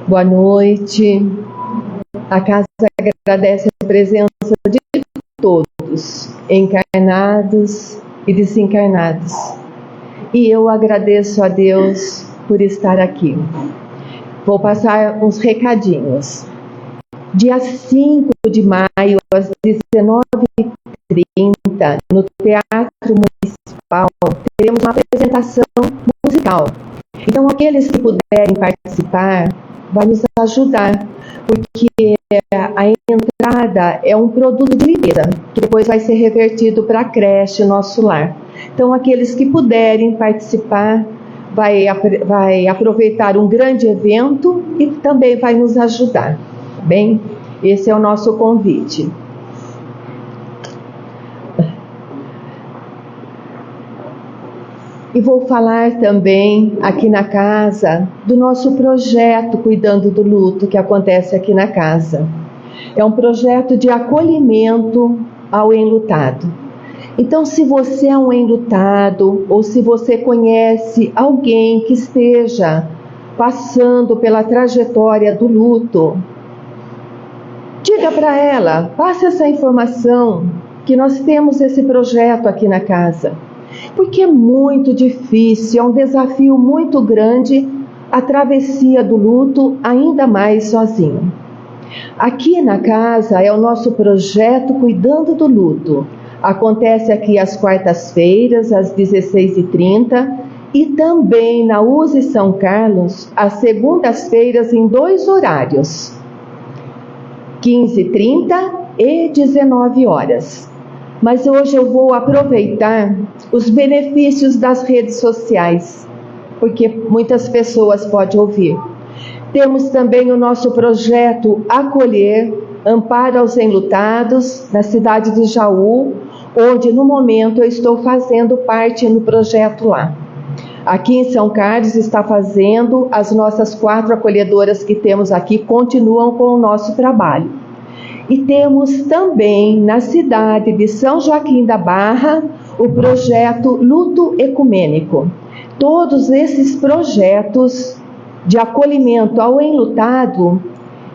Boa noite. A casa agradece a presença de todos, encarnados e desencarnados. E eu agradeço a Deus por estar aqui. Vou passar uns recadinhos. Dia 5 de maio, às 19h30, no Teatro Municipal, teremos uma apresentação musical. Então, aqueles que puderem participar, vai nos ajudar, porque a entrada é um produto de limpeza, que depois vai ser revertido para a creche, nosso lar. Então, aqueles que puderem participar, vai aproveitar um grande evento e também vai nos ajudar. Bem, esse é o nosso convite. E vou falar também aqui na casa do nosso projeto Cuidando do Luto, que acontece aqui na casa. É um projeto de acolhimento ao enlutado. Então, se você é um enlutado ou se você conhece alguém que esteja passando pela trajetória do luto, diga para ela, passe essa informação, que nós temos esse projeto aqui na casa. Porque é muito difícil, é um desafio muito grande a travessia do luto, ainda mais sozinho. Aqui na casa é o nosso projeto Cuidando do Luto. Acontece aqui às quartas-feiras, às 16h30, e também na USE São Carlos, às segundas-feiras, em 2 horários, 15h30 e 19h. Mas hoje eu vou aproveitar os benefícios das redes sociais, porque muitas pessoas podem ouvir. Temos também o nosso projeto Acolher, Amparo aos Enlutados, na cidade de Jaú, onde no momento eu estou fazendo parte no projeto lá. Aqui em São Carlos está fazendo, as nossas 4 acolhedoras que temos aqui continuam com o nosso trabalho. E temos também na cidade de São Joaquim da Barra o projeto Luto Ecumênico. Todos esses projetos de acolhimento ao enlutado,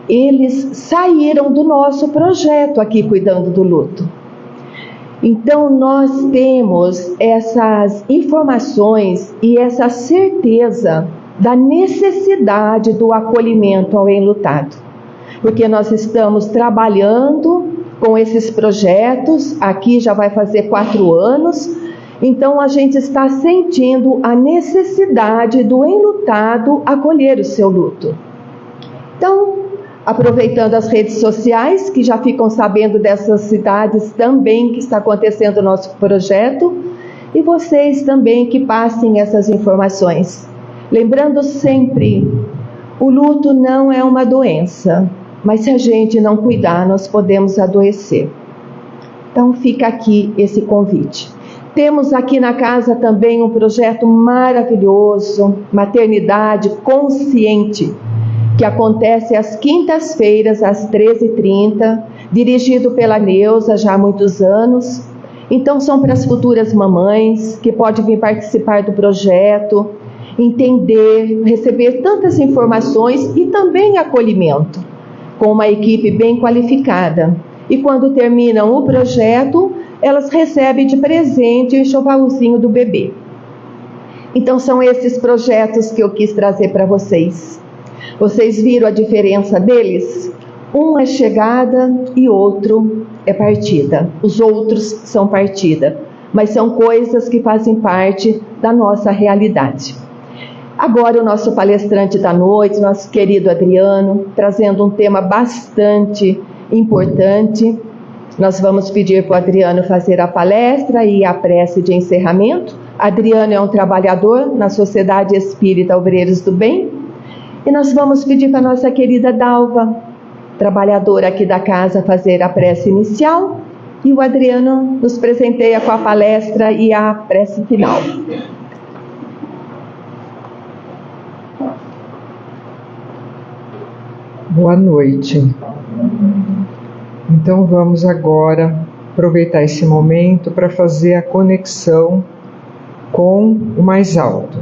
eles saíram do nosso projeto aqui Cuidando do Luto. Então nós temos essas informações e essa certeza da necessidade do acolhimento ao enlutado. Porque nós estamos trabalhando com esses projetos, aqui já vai fazer 4 anos, então a gente está sentindo a necessidade do enlutado acolher o seu luto. Então, aproveitando as redes sociais, que já ficam sabendo dessas cidades também que está acontecendo o nosso projeto, e vocês também que passem essas informações. Lembrando sempre, o luto não é uma doença, mas se a gente não cuidar, nós podemos adoecer. Então fica aqui esse convite. Temos aqui na casa também um projeto maravilhoso, Maternidade Consciente, que acontece às quintas-feiras, às 13h30, dirigido pela Neuza já há muitos anos. Então são para as futuras mamães que podem vir participar do projeto, entender, receber tantas informações e também acolhimento, com uma equipe bem qualificada. E quando terminam o projeto, elas recebem de presente o enxovalzinho do bebê. Então são esses projetos que eu quis trazer para vocês. Vocês viram a diferença deles? Um é chegada e outro é partida. Os outros são partida, mas são coisas que fazem parte da nossa realidade. Agora o nosso palestrante da noite, nosso querido Adriano, trazendo um tema bastante importante. Nós vamos pedir para o Adriano fazer a palestra e a prece de encerramento. Adriano é um trabalhador na Sociedade Espírita Obreiros do Bem. E nós vamos pedir para a nossa querida Dalva, trabalhadora aqui da casa, fazer a prece inicial. E o Adriano nos presenteia com a palestra e a prece final. Boa noite. Então vamos agora aproveitar esse momento para fazer a conexão com o mais alto,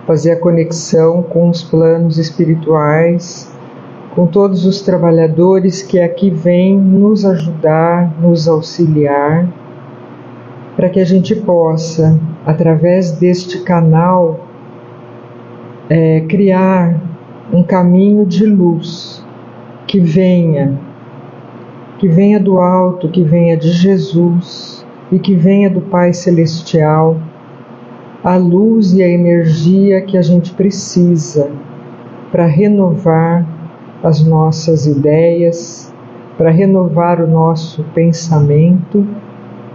fazer a conexão com os planos espirituais, com todos os trabalhadores que aqui vêm nos ajudar, nos auxiliar, para que a gente possa, através deste canal, criar um caminho de luz que venha do alto, que venha de Jesus e que venha do Pai Celestial, a luz e a energia que a gente precisa para renovar as nossas ideias, para renovar o nosso pensamento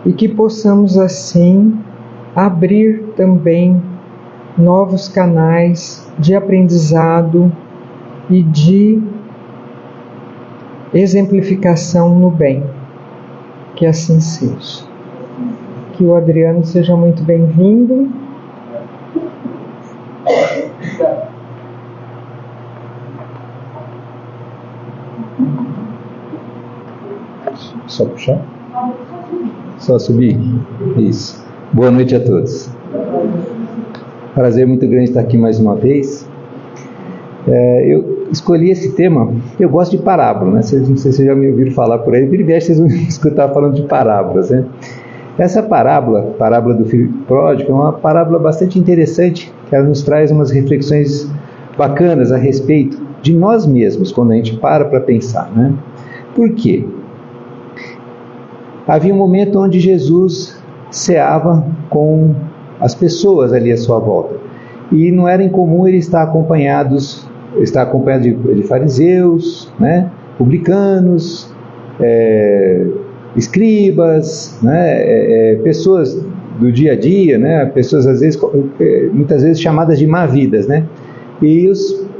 e que possamos assim abrir também novos canais de aprendizado e de exemplificação no bem. Que assim seja. Que o Adriano seja muito bem-vindo. Só puxar? Só subir? Isso. Boa noite a todos. Prazer muito grande estar aqui mais uma vez. Eu escolhi esse tema, eu gosto de parábola, né? Não sei se vocês já me ouviram falar por aí, vira e mexe, vocês vão escutar falando de parábolas, né? Essa parábola do filho pródigo, é uma parábola bastante interessante, que ela nos traz umas reflexões bacanas a respeito de nós mesmos, quando a gente para pensar, né? Por quê? Havia um momento onde Jesus ceava com as pessoas ali à sua volta, e não era incomum ele estar acompanhado de fariseus, né, publicanos, escribas, né, pessoas do dia a dia, né, pessoas muitas vezes chamadas de má-vidas, né, e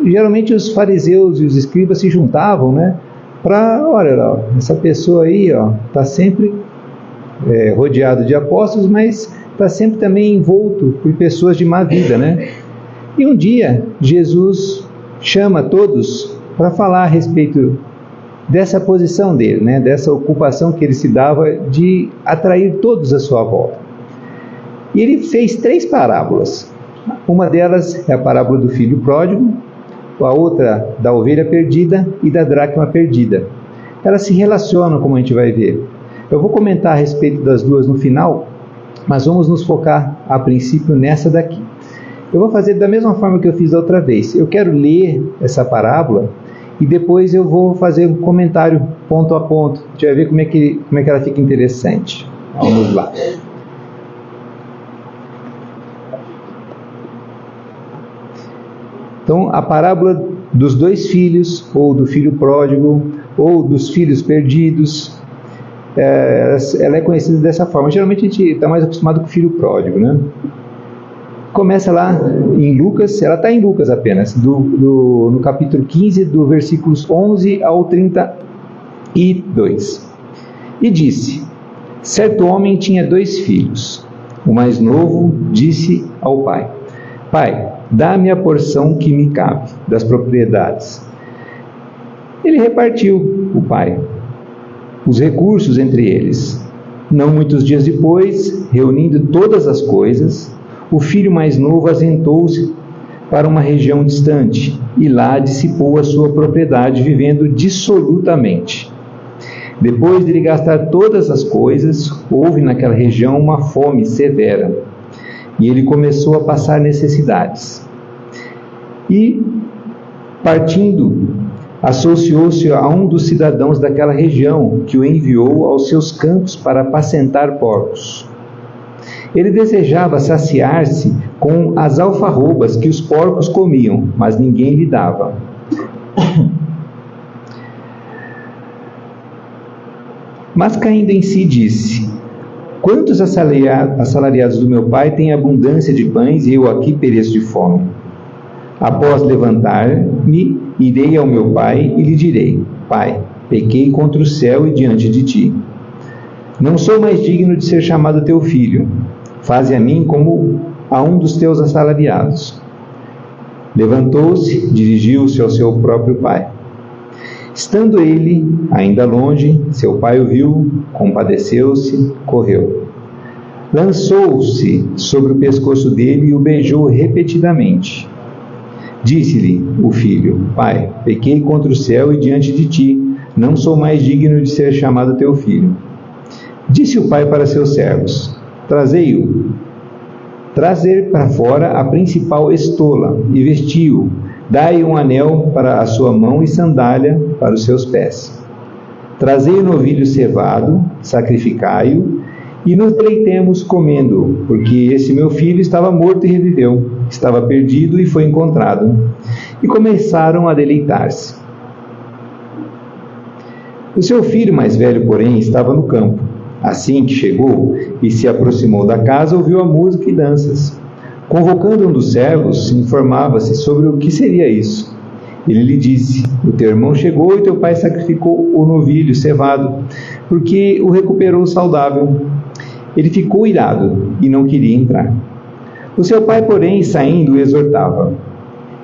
geralmente os fariseus e os escribas se juntavam, né, para, olha lá, essa pessoa aí, está sempre rodeado de apóstolos, mas está sempre também envolto por pessoas de má vida, né? E um dia Jesus chama todos para falar a respeito dessa posição dele, né? Dessa ocupação que ele se dava de atrair todos à sua volta. E ele fez 3 parábolas. Uma delas é a parábola do filho pródigo, a outra da ovelha perdida e da dracma perdida. Elas se relacionam, como a gente vai ver. Eu vou comentar a respeito das duas no final, mas vamos nos focar a princípio nessa daqui. Eu vou fazer da mesma forma que eu fiz da outra vez. Eu quero ler essa parábola e depois eu vou fazer um comentário ponto a ponto. A gente vai ver como é que ela fica interessante. Vamos lá. Então, a parábola dos 2 filhos, ou do filho pródigo, ou dos filhos perdidos, ela é conhecida dessa forma. Geralmente a gente está mais acostumado com o filho pródigo, né? Começa lá em Lucas, ela está em Lucas apenas, no capítulo 15, do versículos 11 ao 32. E disse: certo homem tinha 2 filhos. O mais novo disse ao pai: pai, dá-me a porção que me cabe das propriedades. Ele repartiu, o pai, os recursos entre eles. Não muitos dias depois, reunindo todas as coisas, o filho mais novo ausentou-se para uma região distante e lá dissipou a sua propriedade, vivendo dissolutamente. Depois de ele gastar todas as coisas, houve naquela região uma fome severa e ele começou a passar necessidades. E, partindo, associou-se a um dos cidadãos daquela região, que o enviou aos seus campos para apacentar porcos. Ele desejava saciar-se com as alfarrobas que os porcos comiam, mas ninguém lhe dava. Mas caindo em si disse: quantos assalariados do meu pai têm abundância de pães e eu aqui pereço de fome? Após levantar-me, irei ao meu pai e lhe direi: pai, pequei contra o céu e diante de ti. Não sou mais digno de ser chamado teu filho. Faze a mim como a um dos teus assalariados. Levantou-se, dirigiu-se ao seu próprio pai. Estando ele ainda longe, seu pai o viu, compadeceu-se, correu. Lançou-se sobre o pescoço dele e o beijou repetidamente. Disse-lhe o filho: Pai, pequei contra o céu e diante de ti, não sou mais digno de ser chamado teu filho. Disse o pai para seus servos: Trazer para fora a principal estola e vesti-o. Dai um anel para a sua mão e sandália para os seus pés. Trazei o novilho cevado, sacrificai-o, e nos deleitemos comendo, porque esse meu filho estava morto e reviveu, estava perdido e foi encontrado. E começaram a deleitar-se. O seu filho mais velho, porém, estava no campo. Assim que chegou e se aproximou da casa, ouviu a música e danças. Convocando um dos servos, informava-se sobre o que seria isso. Ele lhe disse: O teu irmão chegou e teu pai sacrificou o novilho cevado, porque o recuperou saudável. Ele ficou irado e não queria entrar. O seu pai, porém, saindo, o exortava.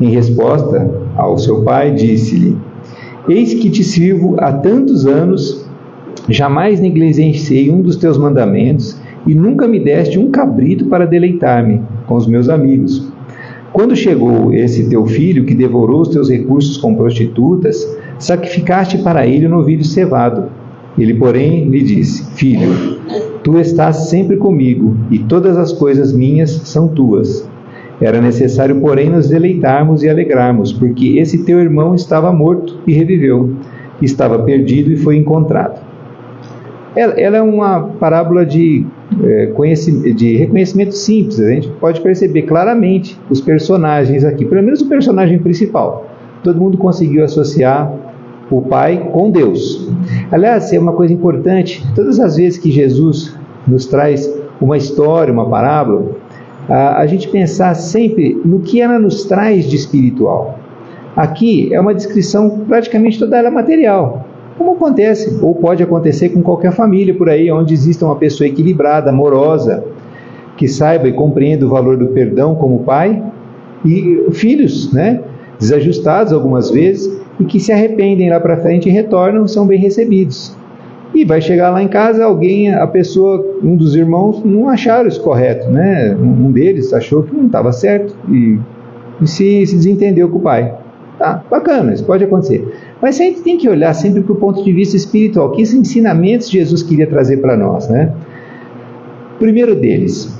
Em resposta ao seu pai, disse-lhe: Eis que te sirvo há tantos anos, jamais negligenciei um dos teus mandamentos, e nunca me deste um cabrito para deleitar-me com os meus amigos. Quando chegou esse teu filho, que devorou os teus recursos com prostitutas, sacrificaste para ele o novilho cevado. Ele, porém, lhe disse: Filho, tu estás sempre comigo, e todas as coisas minhas são tuas. Era necessário, porém, nos deleitarmos e alegrarmos, porque esse teu irmão estava morto e reviveu, estava perdido e foi encontrado. Ela é uma parábola de reconhecimento simples. A gente pode perceber claramente os personagens aqui, pelo menos o personagem principal. Todo mundo conseguiu associar o pai com Deus. Aliás, é uma coisa importante: todas as vezes que Jesus nos traz uma história, uma parábola, a gente pensar sempre no que ela nos traz de espiritual. Aqui é uma descrição praticamente toda ela material, como acontece, ou pode acontecer com qualquer família por aí, onde exista uma pessoa equilibrada, amorosa, que saiba e compreenda o valor do perdão como pai, e filhos, desajustados algumas vezes, e que se arrependem lá para frente e retornam, são bem recebidos. E vai chegar lá em casa, a pessoa, um dos irmãos, não acharam isso correto, Um deles achou que não estava certo e se desentendeu com o pai. Tá, bacana, isso pode acontecer. Mas a gente tem que olhar sempre para o ponto de vista espiritual. Que ensinamentos Jesus queria trazer para nós, Primeiro deles,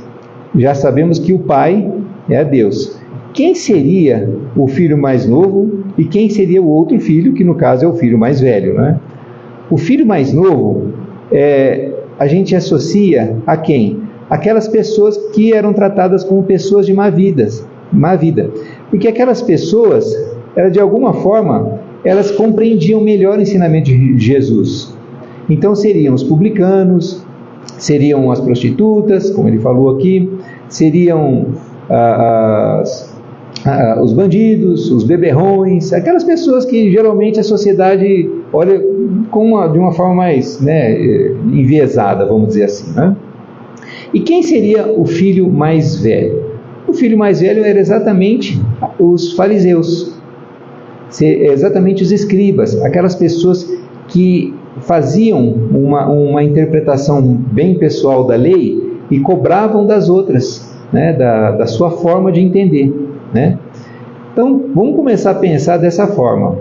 já sabemos que o pai é Deus. Quem seria o filho mais novo e quem seria o outro filho, que no caso é o filho mais velho, O filho mais novo, a gente associa a quem? Aquelas pessoas que eram tratadas como pessoas de má vida. Porque aquelas pessoas, de alguma forma, elas compreendiam melhor o ensinamento de Jesus. Então seriam os publicanos, seriam as prostitutas, como ele falou aqui, seriam os bandidos, os beberrões, aquelas pessoas que geralmente a sociedade olha de uma forma mais enviesada, vamos dizer assim. E quem seria o filho mais velho? O filho mais velho era exatamente os fariseus, exatamente os escribas, aquelas pessoas que faziam uma interpretação bem pessoal da lei e cobravam das outras, da sua forma de entender. Então, vamos começar a pensar dessa forma.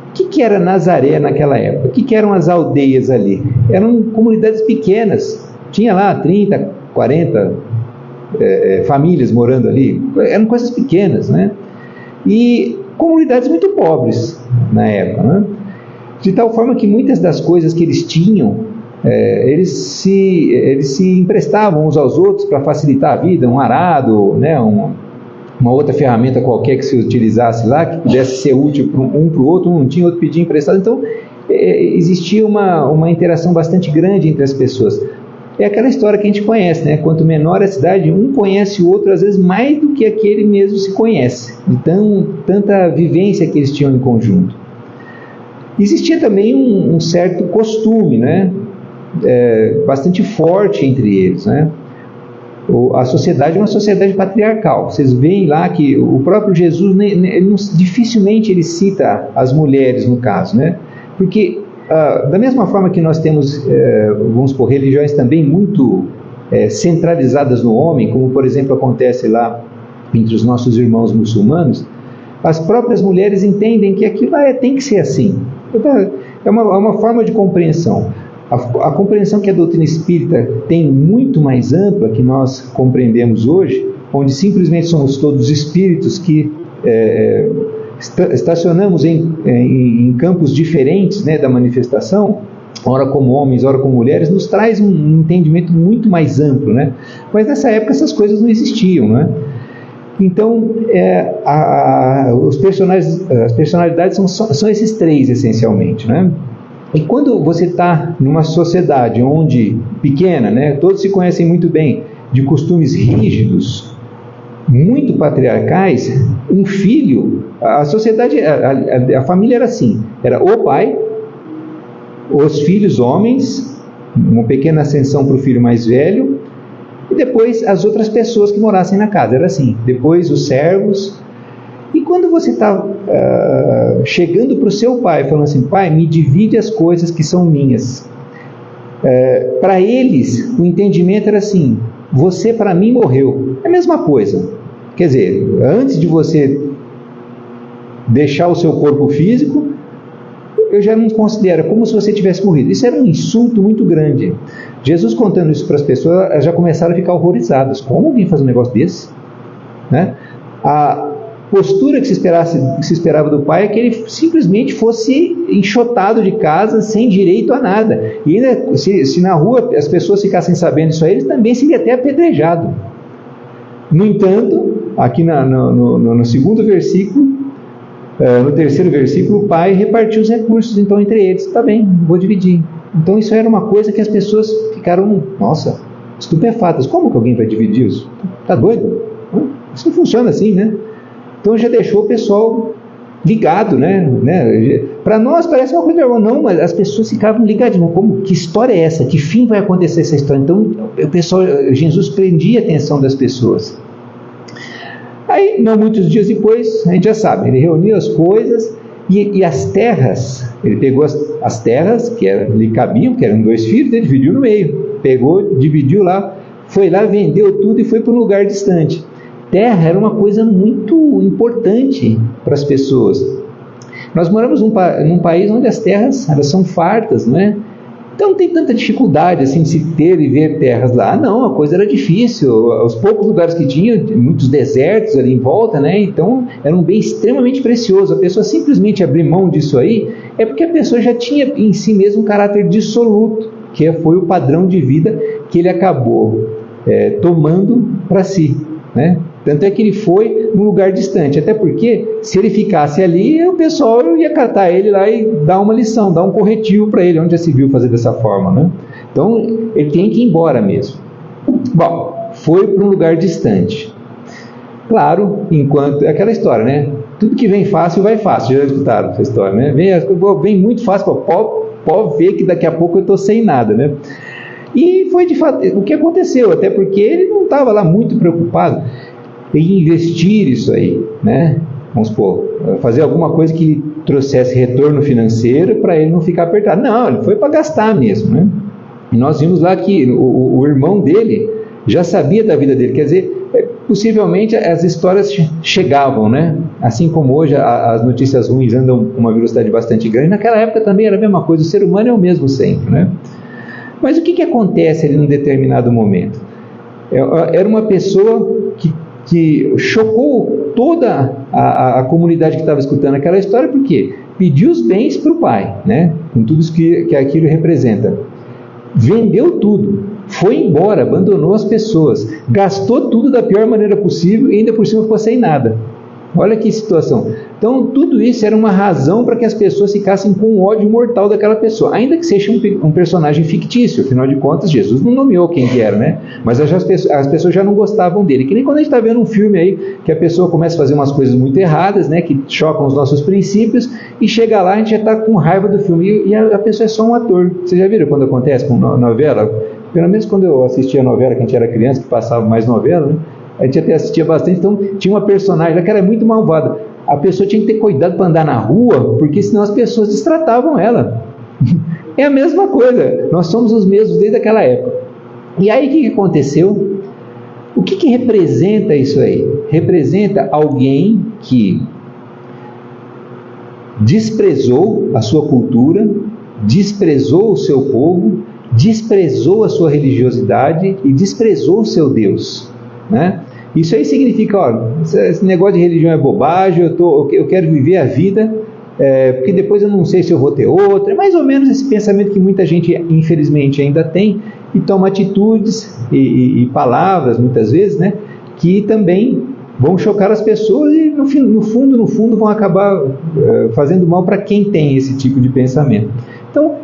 O que era Nazaré naquela época? O que eram as aldeias ali? Eram comunidades pequenas, tinha lá 30, 40 famílias morando ali, eram coisas pequenas, E comunidades muito pobres na época, De tal forma que muitas das coisas que eles tinham, eles se emprestavam uns aos outros para facilitar a vida, um arado, uma outra ferramenta qualquer que se utilizasse lá, que pudesse ser útil um para o outro, um tinha, outro pedia emprestado. Então, existia uma interação bastante grande entre as pessoas. É aquela história que a gente conhece, Quanto menor a cidade, um conhece o outro, às vezes mais do que aquele mesmo se conhece. Então, tanta vivência que eles tinham em conjunto. Existia também um certo costume, bastante forte entre eles, A sociedade é uma sociedade patriarcal. Vocês veem lá que o próprio Jesus, dificilmente ele cita as mulheres no caso, né? Porque da mesma forma que nós temos, vamos supor, religiões também muito centralizadas no homem, como por exemplo acontece lá entre os nossos irmãos muçulmanos, as próprias mulheres entendem que aquilo tem que ser assim. É uma forma de compreensão. A compreensão que a doutrina espírita tem muito mais ampla que nós compreendemos hoje, onde simplesmente somos todos espíritos que estacionamos em campos diferentes, né, da manifestação, ora como homens, ora como mulheres, nos traz um entendimento muito mais amplo, né? Mas nessa época essas coisas não existiam, né? Então, as personalidades são esses três, essencialmente, né? E quando você está numa sociedade onde, pequena, né, todos se conhecem muito bem, de costumes rígidos, muito patriarcais, um filho, a sociedade, a família era assim, era o pai, os filhos homens, uma pequena ascensão para o filho mais velho, e depois as outras pessoas que morassem na casa, era assim, depois os servos. E quando você está chegando para o seu pai, falando assim, pai, me divide as coisas que são minhas. Para eles, o entendimento era assim, você para mim morreu. É a mesma coisa. Quer dizer, antes de você deixar o seu corpo físico, eu já não considero, como se você tivesse morrido. Isso era um insulto muito grande. Jesus contando isso para as pessoas, elas já começaram a ficar horrorizadas. Como alguém faz um negócio desse? Né? A postura que se esperava do pai é que ele simplesmente fosse enxotado de casa sem direito a nada. E ainda, se na rua as pessoas ficassem sabendo isso aí, ele também seria até apedrejado. No entanto, aqui no segundo versículo, no terceiro versículo, o pai repartiu os recursos então entre eles. Tá bem, vou dividir. Então isso era uma coisa que as pessoas ficaram, nossa, estupefatas. Como que alguém vai dividir isso? Tá doido? Isso não funciona assim, né? Então já deixou o pessoal ligado, né? Para nós parece uma coisa, não, mas as pessoas ficavam ligadinhas. Que história é essa? Que fim vai acontecer essa história? Então o pessoal, Jesus prendia a atenção das pessoas. Aí, não muitos dias depois, a gente já sabe, ele reuniu as coisas e as terras, ele pegou as terras que lhe cabiam, que eram 2 filhos, ele dividiu no meio, pegou, dividiu lá, foi lá, vendeu tudo e foi para um lugar distante. Terra era uma coisa muito importante para as pessoas. Nós moramos num país onde as terras, elas são fartas, não é? Então não tem tanta dificuldade assim de se ter e ver terras lá. Não, a coisa era difícil. Os poucos lugares que tinha, muitos desertos ali em volta, né? Então era um bem extremamente precioso. A pessoa simplesmente abrir mão disso aí é porque a pessoa já tinha em si mesmo um caráter dissoluto, que foi o padrão de vida que ele acabou tomando para si, né? Tanto é que ele foi num lugar distante, até porque se ele ficasse ali, o pessoal ia catar ele lá e dar uma lição, dar um corretivo para ele, onde já se viu fazer dessa forma, né? Então ele tem que ir embora mesmo. Bom, foi para um lugar distante. Claro, enquanto, é aquela história, né? Tudo que vem fácil vai fácil, já escutaram essa história, né? Vem muito fácil, pode ver que daqui a pouco eu estou sem nada, né? E foi de fato o que aconteceu, até porque ele não estava lá muito preocupado em investir isso aí, né? Vamos supor, fazer alguma coisa que lhe trouxesse retorno financeiro para ele não ficar apertado. Não, ele foi para gastar mesmo, né? E nós vimos lá que o irmão dele já sabia da vida dele, quer dizer, possivelmente as histórias chegavam, né? Assim como hoje as notícias ruins andam com uma velocidade bastante grande, naquela época também era a mesma coisa, o ser humano é o mesmo sempre, né? Mas o que acontece ali num determinado momento? Era uma pessoa que chocou toda a comunidade que estava escutando aquela história, porque pediu os bens para o pai, né? Com tudo isso que aquilo representa. Vendeu tudo, foi embora, abandonou as pessoas, gastou tudo da pior maneira possível e ainda por cima ficou sem nada. Olha que situação. Então tudo isso era uma razão para que as pessoas ficassem com um ódio mortal daquela pessoa, ainda que seja um personagem fictício. Afinal de contas, Jesus não nomeou quem que era, né? Mas as pessoas já não gostavam dele. Que nem quando a gente está vendo um filme aí que a pessoa começa a fazer umas coisas muito erradas, né? Que chocam os nossos princípios, e chega lá, a gente já está com raiva do filme e a pessoa é só um ator. Vocês já viram quando acontece com novela? Pelo menos quando eu assistia a novela, que a gente era criança, que passava mais novela, né? A gente até assistia bastante, então tinha uma personagem lá que era muito malvada. A pessoa tinha que ter cuidado para andar na rua, porque senão as pessoas destratavam ela. É a mesma coisa, nós somos os mesmos desde aquela época. E aí o que aconteceu? O que representa isso aí? Representa alguém que desprezou a sua cultura, desprezou o seu povo, desprezou a sua religiosidade e desprezou o seu Deus, né? Isso aí significa, ó, esse negócio de religião é bobagem, eu quero viver a vida, porque depois eu não sei se eu vou ter outra. É mais ou menos esse pensamento que muita gente, infelizmente, ainda tem, e toma atitudes e palavras, muitas vezes, né, que também vão chocar as pessoas e, no fundo, vão acabar fazendo mal para quem tem esse tipo de pensamento. Então,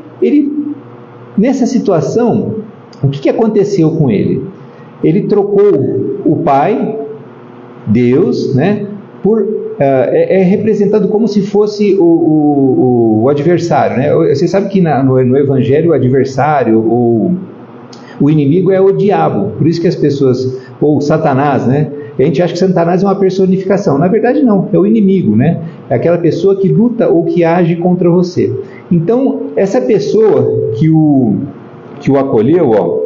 nessa situação, o que aconteceu com ele? Ele trocou o Pai, Deus, né, é representado como se fosse o adversário, né? Você sabe que no Evangelho o adversário, o inimigo é o diabo, por isso que as pessoas, ou Satanás, né? A gente acha que Satanás é uma personificação. Na verdade não, é o inimigo, né? É aquela pessoa que luta ou que age contra você. Então, essa pessoa que o acolheu, ó,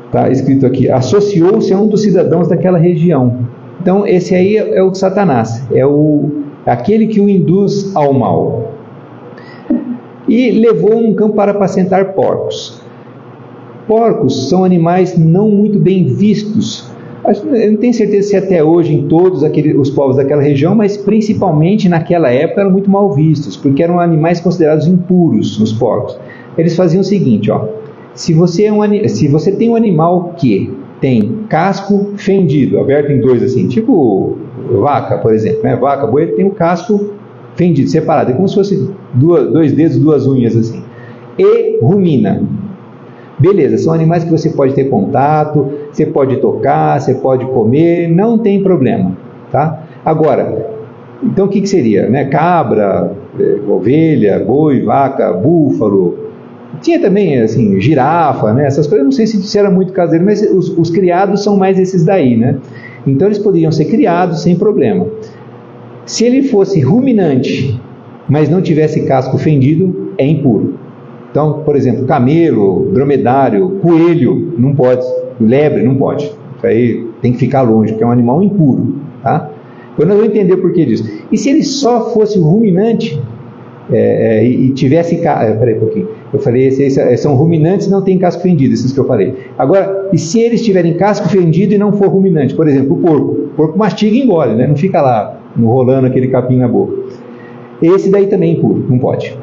está escrito aqui, associou-se a um dos cidadãos daquela região. Então, esse aí é o Satanás, é aquele que o induz ao mal. E levou um campo para apacentar porcos. Porcos são animais não muito bem vistos. Eu não tenho certeza se até hoje em todos os povos daquela região, mas principalmente naquela época eram muito mal vistos, porque eram animais considerados impuros, os porcos. Eles faziam o seguinte, ó, se você tem um animal que tem casco fendido, aberto em dois assim, tipo vaca, por exemplo, né? Vaca, boi, tem o casco fendido, separado, é como se fosse dois dedos, duas unhas assim, e rumina. Beleza, são animais que você pode ter contato, você pode tocar, você pode comer, não tem problema, tá? Agora, então o que seria, né? Cabra, ovelha, boi, vaca, búfalo, tinha também, assim, girafa, né? Essas coisas, não sei se era muito caseiro, mas os criados são mais esses daí, né? Então eles poderiam ser criados sem problema. Se ele fosse ruminante, mas não tivesse casco fendido, é impuro. Então, por exemplo, camelo, dromedário, coelho, não pode, lebre não pode. Isso aí tem que ficar longe, porque é um animal impuro, tá? Então nós vamos entender o porquê disso. E se ele só fosse ruminante e tivesse... Peraí um pouquinho. Eu falei, esses são ruminantes e não tem casco fendido, esses que eu falei. Agora, e se eles tiverem casco fendido e não for ruminante? Por exemplo, o porco mastiga e engole, né? Não fica lá enrolando aquele capim na boca. Esse daí também é impuro, não pode.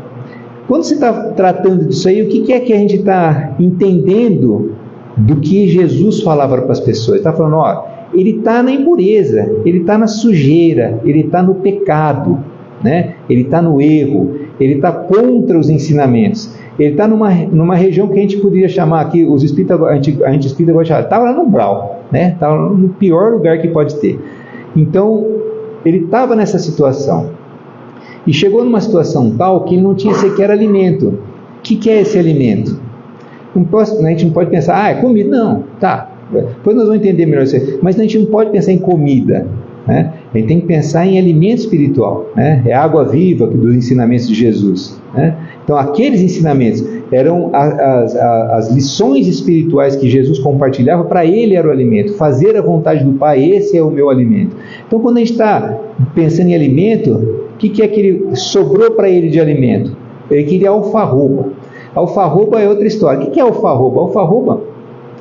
Quando você está tratando disso aí, o que é que a gente está entendendo do que Jesus falava para as pessoas? Ele está falando, ó, ele está na impureza, ele está na sujeira, ele está no pecado, né? Ele está no erro, ele está contra os ensinamentos, ele está numa região que a gente poderia chamar aqui, a gente espírita gosta de chamar, estava lá no umbral, né? Estava no pior lugar que pode ter. Então, ele estava nessa situação. E chegou numa situação tal que ele não tinha sequer alimento. O que é esse alimento? A gente não pode pensar, é comida. Não, tá. Depois nós vamos entender melhor isso aí. Mas a gente não pode pensar em comida, né? A gente tem que pensar em alimento espiritual, né? É a água viva dos ensinamentos de Jesus, né? Então aqueles ensinamentos eram as lições espirituais que Jesus compartilhava, para ele era o alimento. Fazer a vontade do Pai, esse é o meu alimento. Então quando a gente está pensando em alimento, o que é que ele sobrou para ele de alimento? Ele queria alfarroba. Alfarroba é outra história. O que é alfarroba? Alfarroba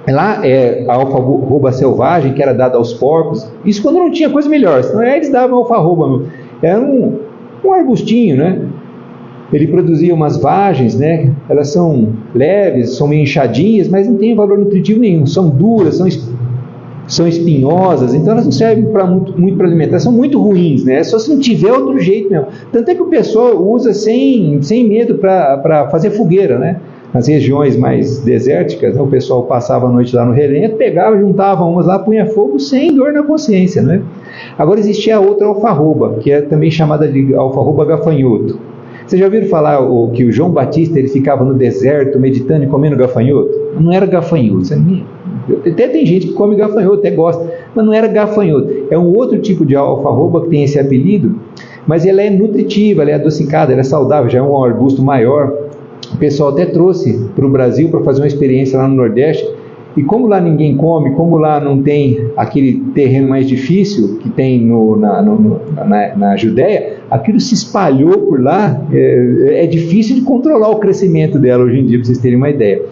lá é a alfarroba selvagem que era dada aos porcos. Isso quando não tinha coisa melhor, senão eles davam alfarroba. Era um arbustinho, né? Ele produzia umas vagens, né? Elas são leves, são meio inchadinhas, mas não tem valor nutritivo nenhum. São duras, são espinhosas, então elas não servem muito para alimentar, são muito ruins, né? Só se não tiver outro jeito mesmo. Tanto é que o pessoal usa sem medo para fazer fogueira, né? Nas regiões mais desérticas, né? O pessoal passava a noite lá no relento, pegava, juntava umas lá, punha fogo sem dor na consciência, né? Agora existia a outra alfarroba, que é também chamada de alfarroba gafanhoto. Vocês já ouviram falar que o João Batista ele ficava no deserto meditando e comendo gafanhoto? Não era gafanhoto. Até tem gente que come gafanhoto, até gosta, mas não era gafanhoto. É um outro tipo de alfarroba que tem esse apelido, mas ela é nutritiva, ela é adocicada, ela é saudável, já é um arbusto maior. O pessoal até trouxe para o Brasil para fazer uma experiência lá no Nordeste, e como lá ninguém come, como lá não tem aquele terreno mais difícil que tem na Judéia, aquilo se espalhou por lá, é difícil de controlar o crescimento dela hoje em dia, para vocês terem uma ideia.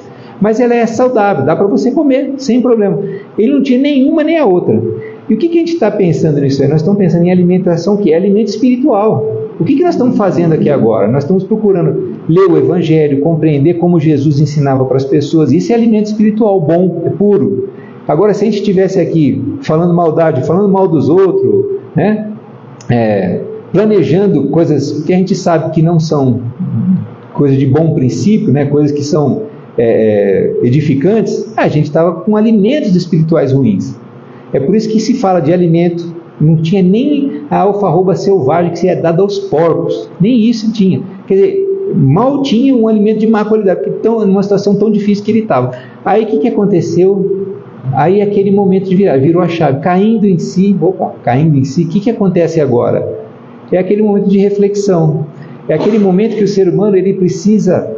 Mas ela é saudável, dá para você comer, sem problema. Ele não tinha nenhuma nem a outra. E o que a gente está pensando nisso aí? Nós estamos pensando em alimentação, que é alimento espiritual. O que nós estamos fazendo aqui agora? Nós estamos procurando ler o Evangelho, compreender como Jesus ensinava para as pessoas. Isso é alimento espiritual bom, é puro. Agora, se a gente estivesse aqui falando maldade, falando mal dos outros, né? Planejando coisas que a gente sabe que não são coisas de bom princípio, né? Coisas que são edificantes, a gente estava com alimentos espirituais ruins. É por isso que se fala de alimento. Não tinha nem a alfarroba selvagem que se é dada aos porcos, nem isso tinha. Quer dizer, mal tinha um alimento de má qualidade, porque numa situação tão difícil que ele estava. Aí o que aconteceu? Aí aquele momento de virar, virou a chave, caindo em si. O que acontece agora? É aquele momento de reflexão, é aquele momento que o ser humano ele precisa,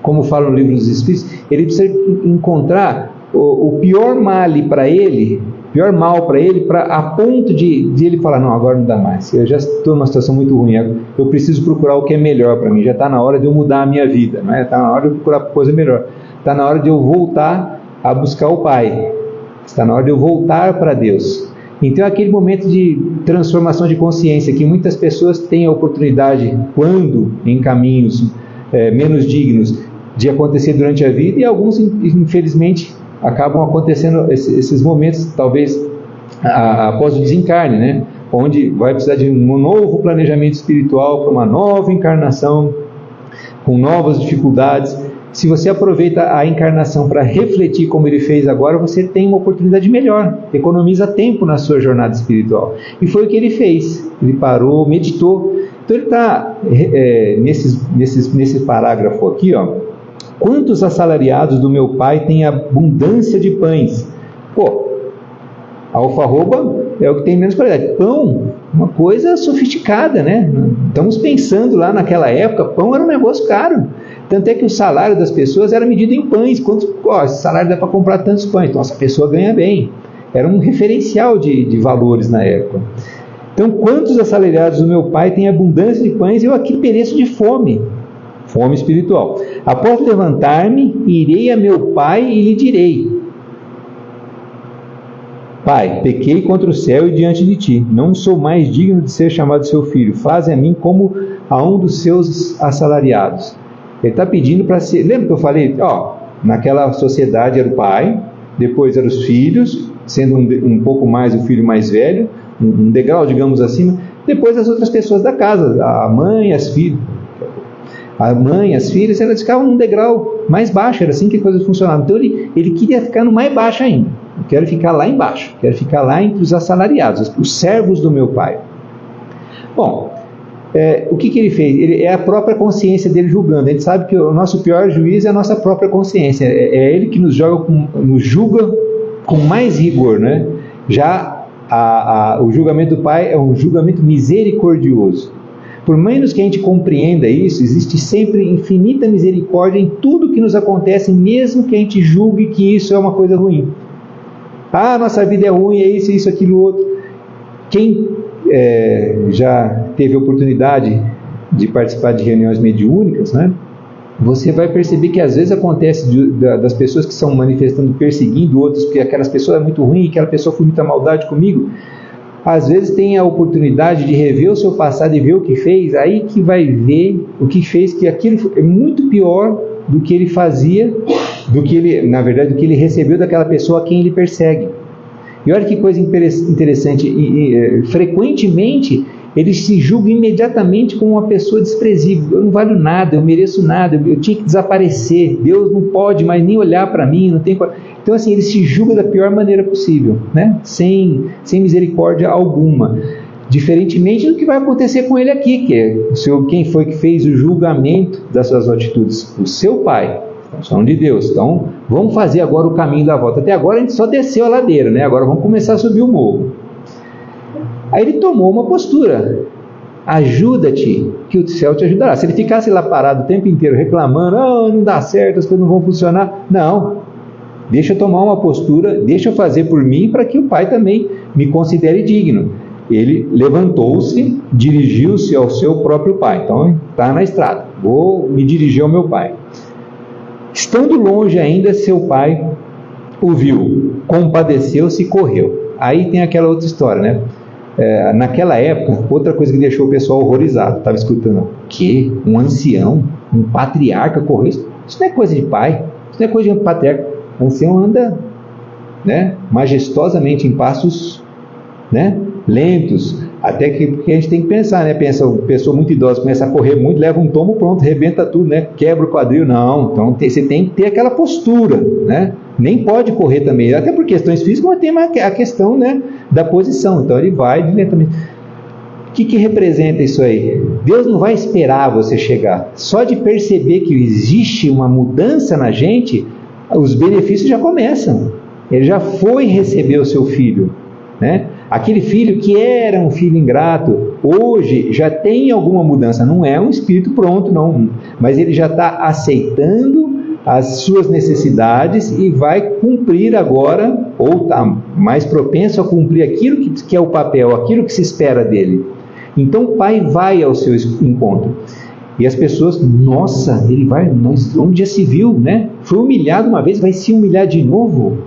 como fala no livro dos Espíritos, ele precisa encontrar o pior mal para ele, a ponto de ele falar, não, agora não dá mais, eu já estou numa situação muito ruim, eu preciso procurar o que é melhor para mim, já está na hora de eu mudar a minha vida, está na hora de eu procurar coisa melhor, está na hora de eu voltar a buscar o Pai, está na hora de eu voltar para Deus. Então é aquele momento de transformação de consciência que muitas pessoas têm a oportunidade, quando em caminhos menos dignos, de acontecer durante a vida, e alguns infelizmente acabam acontecendo esses momentos, talvez após o desencarne, né? Onde vai precisar de um novo planejamento espiritual para uma nova encarnação, com novas dificuldades. Se você aproveita a encarnação para refletir como ele fez agora, você tem uma oportunidade melhor, economiza tempo na sua jornada espiritual. E foi o que ele fez, ele parou, meditou. Então ele está, nesse parágrafo aqui, ó, quantos assalariados do meu pai têm abundância de pães? Pô, a alfarroba é o que tem menos qualidade. Pão, uma coisa sofisticada, né? Estamos pensando lá naquela época, pão era um negócio caro. Tanto é que o salário das pessoas era medido em pães. Esse salário dá para comprar tantos pães. Então essa pessoa ganha bem. Era um referencial de valores na época. Então, quantos assalariados do meu pai têm abundância de pães e eu aqui pereço de fome? Fome espiritual. Após levantar-me, irei a meu pai e lhe direi: Pai, pequei contra o céu e diante de ti. Não sou mais digno de ser chamado seu filho. Faze a mim como a um dos seus assalariados. Ele está pedindo para ser... Lembra que eu falei? Naquela sociedade era o pai, depois eram os filhos, sendo um pouco mais o filho mais velho, um degrau, digamos assim, depois as outras pessoas da casa, a mãe, as filhas. A mãe, as filhas, elas ficavam num degrau mais baixo, era assim que as coisas funcionavam. Então ele queria ficar no mais baixo ainda. Eu quero ficar lá embaixo, quero ficar lá entre os assalariados, os servos do meu pai. Bom, o que ele fez? É a própria consciência dele julgando. A gente sabe que o nosso pior juiz é a nossa própria consciência. É ele que nos julga com mais rigor, né? Já o julgamento do Pai é um julgamento misericordioso. Por menos que a gente compreenda isso, existe sempre infinita misericórdia em tudo que nos acontece, mesmo que a gente julgue que isso é uma coisa ruim. Nossa vida é ruim, é isso, aquilo, outro. Quem já teve a oportunidade de participar de reuniões mediúnicas, né? Você vai perceber que às vezes acontece das pessoas que estão manifestando, perseguindo outros, porque aquelas pessoas é muito ruim, aquela pessoa foi muita maldade comigo. Às vezes tem a oportunidade de rever o seu passado e ver o que fez, aí que vai ver o que fez, que aquilo é muito pior do que ele fazia, do que ele recebeu daquela pessoa a quem ele persegue. E olha que coisa interessante, frequentemente ele se julga imediatamente como uma pessoa desprezível. Eu não valho nada, eu mereço nada, eu tinha que desaparecer, Deus não pode mais nem olhar para mim, não tem... Então assim, ele se julga da pior maneira possível, né? Sem misericórdia alguma. Diferentemente do que vai acontecer com ele aqui, que é quem foi que fez o julgamento das suas atitudes? O seu pai, são de Deus. Então, vamos fazer agora o caminho da volta. Até agora a gente só desceu a ladeira, né? Agora vamos começar a subir o morro. Aí ele tomou uma postura: ajuda-te, que o céu te ajudará. Se ele ficasse lá parado o tempo inteiro reclamando, não dá certo, as coisas não vão funcionar, não, deixa eu tomar uma postura, deixa eu fazer por mim, para que o pai também me considere digno. Ele levantou-se, dirigiu-se ao seu próprio pai. Então está na estrada, vou me dirigir ao meu pai. Estando longe ainda, seu pai o viu, compadeceu-se e correu. Aí tem aquela outra história, né? Naquela época, outra coisa que deixou o pessoal horrorizado, estava escutando: que um ancião, um patriarca correu? Isso não é coisa de pai, isso não é coisa de um patriarca. O ancião anda, né, majestosamente em passos, né, lentos, até que, porque a gente tem que pensar, né? Pensa, uma pessoa muito idosa começa a correr muito, leva um tombo, pronto, rebenta tudo, né? Quebra o quadril. Não, então você tem que ter aquela postura, né? Nem pode correr também, até por questões físicas, mas tem a questão, né, da posição. Então ele vai lentamente. O que representa isso aí? Deus não vai esperar você chegar. Só de perceber que existe uma mudança na gente, os benefícios já começam. Ele já foi receber o seu filho, né? Aquele filho que era um filho ingrato, hoje já tem alguma mudança. Não é um espírito pronto, não, mas ele já está aceitando as suas necessidades e vai cumprir agora, ou está mais propenso a cumprir aquilo que é o papel, aquilo que se espera dele. Então o pai vai ao seu encontro. E as pessoas, nossa, ele vai, onde já se viu, né? Foi humilhado uma vez, vai se humilhar de novo?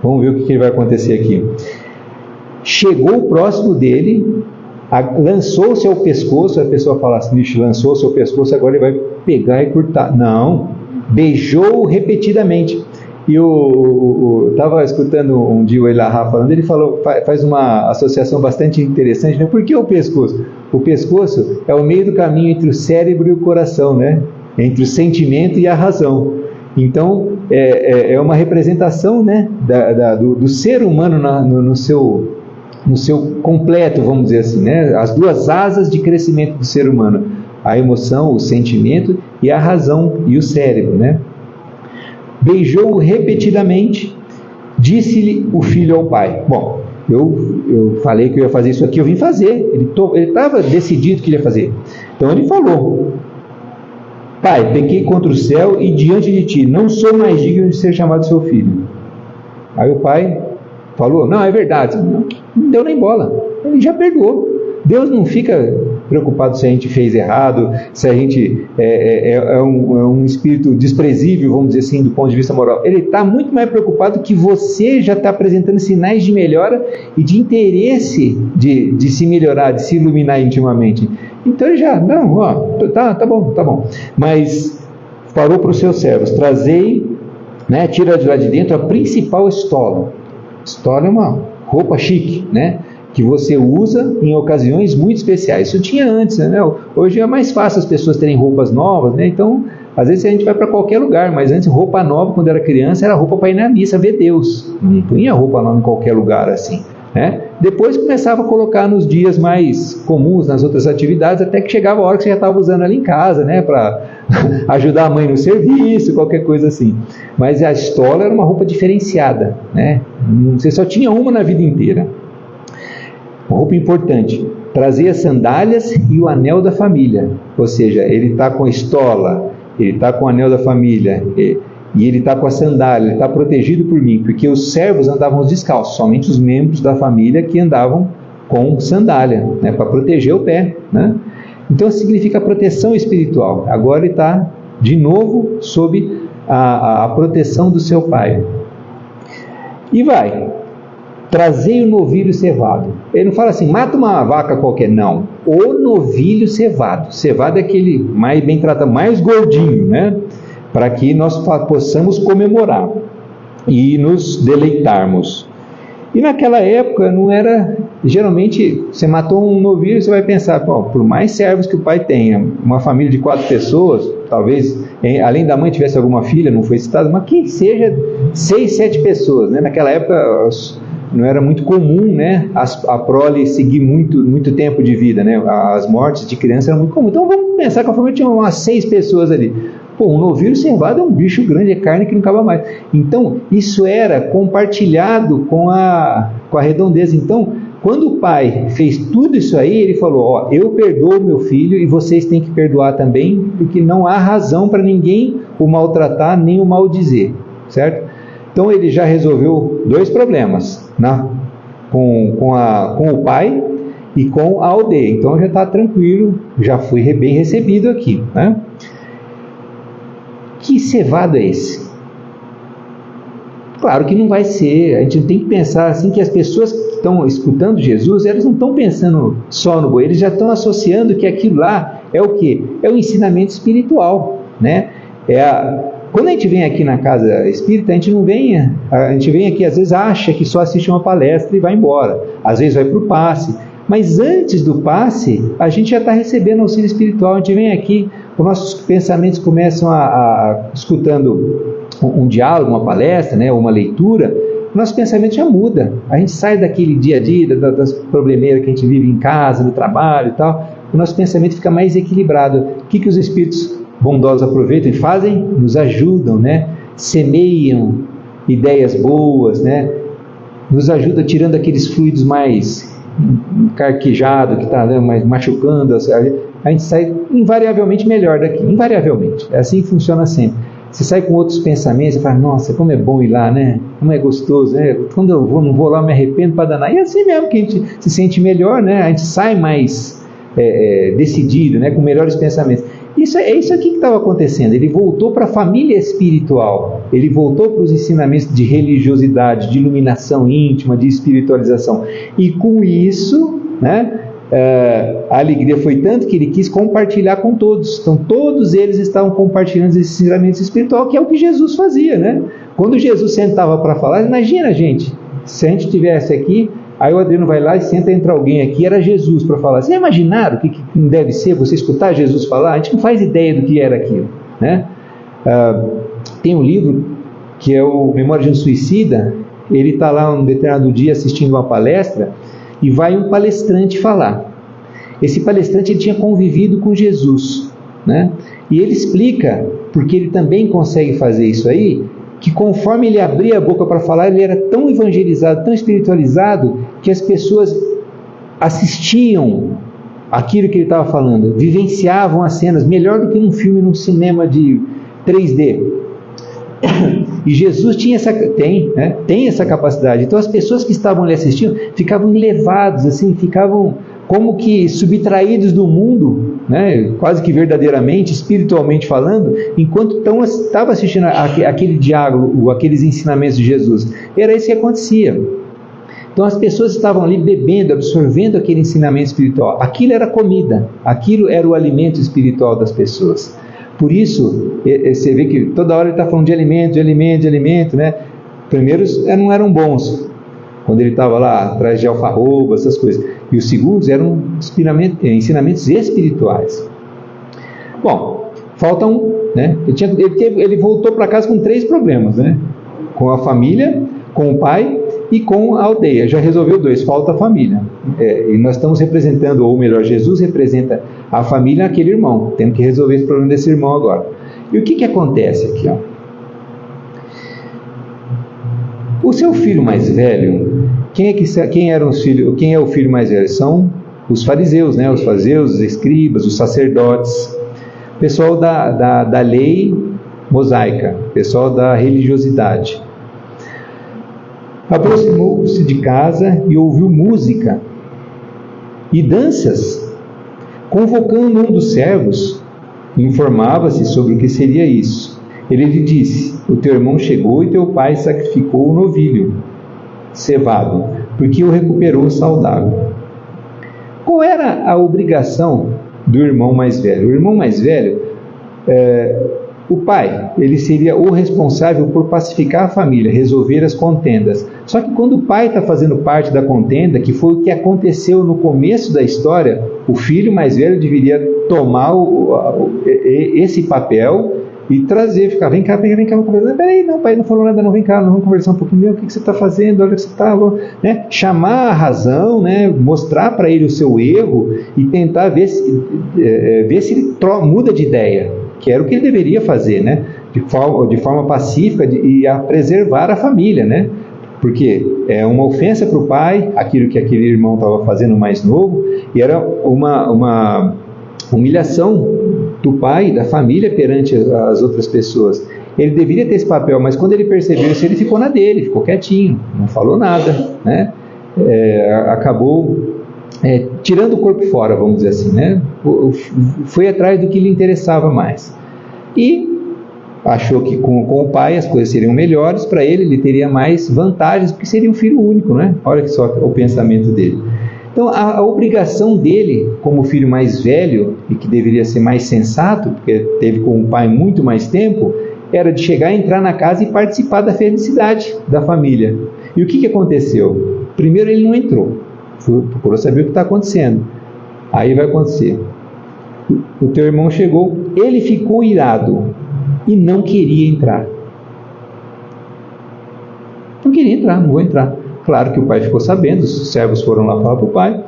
Vamos ver o que vai acontecer aqui. Chegou próximo dele, lançou-se ao pescoço. A pessoa fala assim: lançou-se ao pescoço, agora ele vai pegar e cortar. Não, beijou repetidamente. E eu estava escutando um dia o Elahá falando, ele falou, faz uma associação bastante interessante, né? Por que o pescoço? O pescoço é o meio do caminho entre o cérebro e o coração, né? Entre o sentimento e a razão. Então é uma representação, né, do ser humano no seu completo, vamos dizer assim, né? As duas asas de crescimento do ser humano: a emoção, o sentimento, e a razão e o cérebro, né? Beijou-o repetidamente, disse-lhe o filho ao pai. Bom, eu falei que eu ia fazer isso aqui, eu vim fazer. Ele estava decidido que ele ia fazer. Então ele falou: pai, pequei contra o céu e diante de ti, não sou mais digno de ser chamado seu filho. Aí o pai falou: não, é verdade. Não deu nem bola, ele já perdoou. Deus não fica preocupado se a gente fez errado, se a gente é um espírito desprezível, vamos dizer assim, do ponto de vista moral. Ele está muito mais preocupado que você já está apresentando sinais de melhora e de interesse de se melhorar, de se iluminar intimamente. Então ele já, não, ó, tá bom. Mas falou para os seus servos: trazei, né, tira de lá de dentro a principal estola. Estola é uma roupa chique, né, que você usa em ocasiões muito especiais. Isso tinha antes, né? Hoje é mais fácil as pessoas terem roupas novas, né? Então, às vezes a gente vai para qualquer lugar, mas antes roupa nova, quando era criança, era roupa para ir na missa, ver Deus. Não punha roupa nova em qualquer lugar assim, né? Depois começava a colocar nos dias mais comuns, nas outras atividades, até que chegava a hora que você já estava usando ali em casa, né? Para ajudar a mãe no serviço, qualquer coisa assim. Mas a estola era uma roupa diferenciada, né? Você só tinha uma na vida inteira. Uma roupa importante. Trazia sandálias e o anel da família. Ou seja, ele está com a estola, ele está com o anel da família, e ele está com a sandália, ele está protegido por mim, porque os servos andavam descalços, somente os membros da família que andavam com sandália, né, para proteger o pé, né? Então significa proteção espiritual. Agora ele está de novo sob a proteção do seu pai. E vai. Trazei o novilho cevado. Ele não fala assim, mata uma vaca qualquer, não. O novilho cevado. Cevado é aquele mais bem tratado, mais gordinho, né? Para que nós possamos comemorar e nos deleitarmos. E naquela época não era, geralmente você matou um novilho, você vai pensar, pô, por mais servos que o pai tenha, uma família de 4 pessoas, talvez além da mãe tivesse alguma filha, não foi citado, mas que seja 6, 7 pessoas, né? Naquela época não era muito comum, né, a prole seguir muito tempo de vida, né? As mortes de criança eram muito comuns. Então vamos pensar que a família tinha umas 6 pessoas ali. Pô, um novilho cevado é um bicho grande, é carne que não acaba mais. Então isso era compartilhado com a redondeza. Então, quando o pai fez tudo isso aí, ele falou: ó, eu perdoo meu filho e vocês têm que perdoar também, porque não há razão para ninguém o maltratar nem o maldizer, certo? Então ele já resolveu 2 problemas, né? com o pai e com a aldeia. Então já está tranquilo, já fui bem recebido aqui, né? Que cevado é esse? Claro que não vai ser. A gente tem que pensar assim, que as pessoas que estão escutando Jesus, elas não estão pensando só no boi, eles já estão associando que aquilo lá é o quê? É o ensinamento espiritual, né? Quando a gente vem aqui na casa espírita, a gente vem aqui, às vezes acha que só assiste uma palestra e vai embora, às vezes vai para o passe, mas antes do passe, a gente já está recebendo auxílio espiritual. A gente vem aqui, os nossos pensamentos começam escutando um diálogo, uma palestra, né, uma leitura, nosso pensamento já muda, a gente sai daquele dia a dia, das problemeiras que a gente vive em casa, no trabalho e tal, o nosso pensamento fica mais equilibrado. O que os espíritos bondosos aproveitam e fazem? Nos ajudam, né? Semeiam ideias boas, né? Nos ajudam tirando aqueles fluidos mais carquejados que está, né, mais machucando. A gente sai invariavelmente melhor daqui, invariavelmente. É assim que funciona sempre. Você sai com outros pensamentos, você fala: nossa, como é bom ir lá, né? Como é gostoso, né? Quando eu não vou lá, me arrependo para danar. E é assim mesmo que a gente se sente melhor, né? A gente sai mais decidido, né? Com melhores pensamentos. É isso aqui que estava acontecendo. Ele voltou para a família espiritual, ele voltou para os ensinamentos de religiosidade, de iluminação íntima, de espiritualização, e com isso, né, a alegria foi tanto que ele quis compartilhar com todos. Então todos eles estavam compartilhando esse ensinamento espiritual, que é o que Jesus fazia, né? Quando Jesus sentava para falar, imagina, gente, se a gente estivesse aqui, aí o Adriano vai lá e senta entre alguém aqui, era Jesus para falar. Vocês imaginaram o que deve ser você escutar Jesus falar? A gente não faz ideia do que era aquilo, né? Tem um livro que é o Memória de um Suicida. Ele está lá um determinado dia assistindo uma palestra e vai um palestrante falar. Esse palestrante, ele tinha convivido com Jesus, né? E ele explica, porque ele também consegue fazer isso aí, que conforme ele abria a boca para falar, ele era tão evangelizado, tão espiritualizado, que as pessoas assistiam aquilo que ele estava falando, vivenciavam as cenas, melhor do que um filme num cinema de 3D. E Jesus tem essa capacidade. Então as pessoas que estavam ali assistindo ficavam levados, assim, ficavam como que subtraídos do mundo, né? Quase que verdadeiramente, espiritualmente falando, enquanto estava assistindo aquele diálogo, aqueles ensinamentos de Jesus. Era isso que acontecia. Então as pessoas estavam ali bebendo, absorvendo aquele ensinamento espiritual. Aquilo era comida, aquilo era o alimento espiritual das pessoas. Por isso, você vê que toda hora ele está falando de alimento, né? Primeiros não eram bons, quando ele estava lá atrás de alfarroba, essas coisas. E os segundos eram ensinamentos espirituais. Bom, falta um, né? Ele voltou para casa com 3 problemas, né? Com a família, com o pai e com a aldeia. Já resolveu 2, falta a família. E nós estamos representando, ou melhor, Jesus representa a família naquele irmão. Temos que resolver esse problema desse irmão agora. E o que acontece aqui, ó? O seu filho mais velho, quem é o filho mais velho? São os fariseus, né? Os fariseus, os escribas, os sacerdotes, pessoal da lei mosaica, pessoal da religiosidade. Aproximou-se de casa e ouviu música e danças. Convocando um dos servos, informava-se sobre o que seria isso. Ele lhe disse: o teu irmão chegou e teu pai sacrificou o novilho cevado, porque o recuperou saudável. Qual era a obrigação do irmão mais velho? O irmão mais velho, o pai, ele seria o responsável por pacificar a família, resolver as contendas. Só que quando o pai está fazendo parte da contenda, que foi o que aconteceu no começo da história, o filho mais velho deveria tomar esse papel e trazer, ficar, vem cá, vamos conversar. Peraí, não, pai não falou nada, não, vem cá, vamos conversar um pouquinho. Meu, o que você está fazendo? Olha o que você está, né? Chamar a razão, né? Mostrar para ele o seu erro e tentar ver se ele muda de ideia, que era o que ele deveria fazer, né? De forma pacífica e a preservar a família, né? Porque é uma ofensa para o pai, aquilo que aquele irmão estava fazendo mais novo, e era uma humilhação do pai e da família perante as outras pessoas. Ele deveria ter esse papel, mas quando ele percebeu isso, ele ficou na dele, ficou quietinho, não falou nada, né? Acabou tirando o corpo fora, vamos dizer assim, né? Foi atrás do que lhe interessava mais. E achou que com o pai as coisas seriam melhores para ele teria mais vantagens, porque seria um filho único, né? Olha só o pensamento dele. Então, a obrigação dele, como filho mais velho, e que deveria ser mais sensato, porque teve com o pai muito mais tempo, era de chegar, entrar na casa e participar da felicidade da família. E o que aconteceu? Primeiro ele não entrou, procurou saber o que está acontecendo. Aí vai acontecer. O teu irmão chegou, ele ficou irado e não queria entrar. Não queria entrar, não vou entrar. Claro que o pai ficou sabendo, os servos foram lá falar para o pai.